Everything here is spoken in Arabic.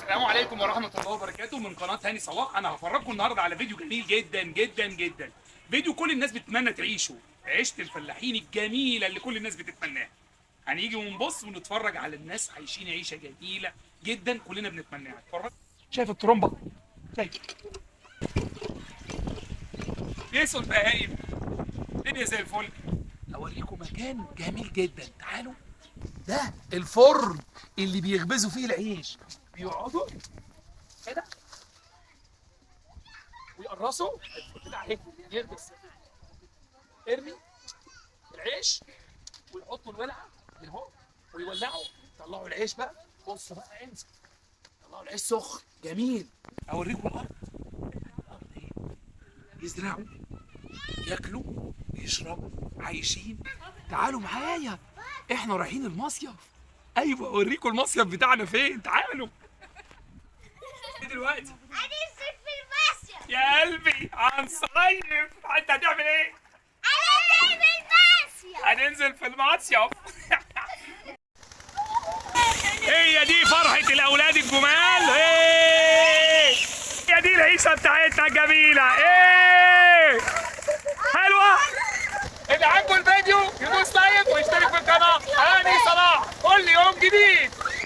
السلام عليكم ورحمة الله وبركاته من قناة هاني صلاح. أنا هفرجكم النهاردة على فيديو جميل جدا جدا جدا. فيديو كل الناس بتتمنى تعيشه، عيشة الفلاحين الجميلة اللي كل الناس بتتمناها. هنيجي ونبص ونتفرج على الناس عايشين عيشة جميلة جدا كلنا بنتمناها. اتفرج. شايف الترومبة؟ شايف؟ بيسوا البهايم. الدنيا زي الفل. أوريكم مكان جميل جدا، تعالوا. ده الفرن اللي بيخبزوا فيه العيش. بيقعدوا كده ويقرصوا كده اهي، يلبس ارمي العيش ويحطوا الولعه من اهو ويولعوا، يطلعوا العيش بقى. بص بقى انسى، يطلعوا العيش سخن جميل. اوريكم الارض. الارض ايه؟ يزرعوا، ياكلوا، يشربوا، عايشين. تعالوا معايا، احنا رايحين المصيف. ايوه اوريكم المصيف بتاعنا فين، تعالوا. ايه دلوقتي؟ هننزل في المصيف يا قلبي هنصيف. انت هتعمل ايه؟ هننزل في المصيف. هننزل في المصيف. هي دي فرحة الأولاد الجمال. هي دي العيشة بتاعتنا الجميلة.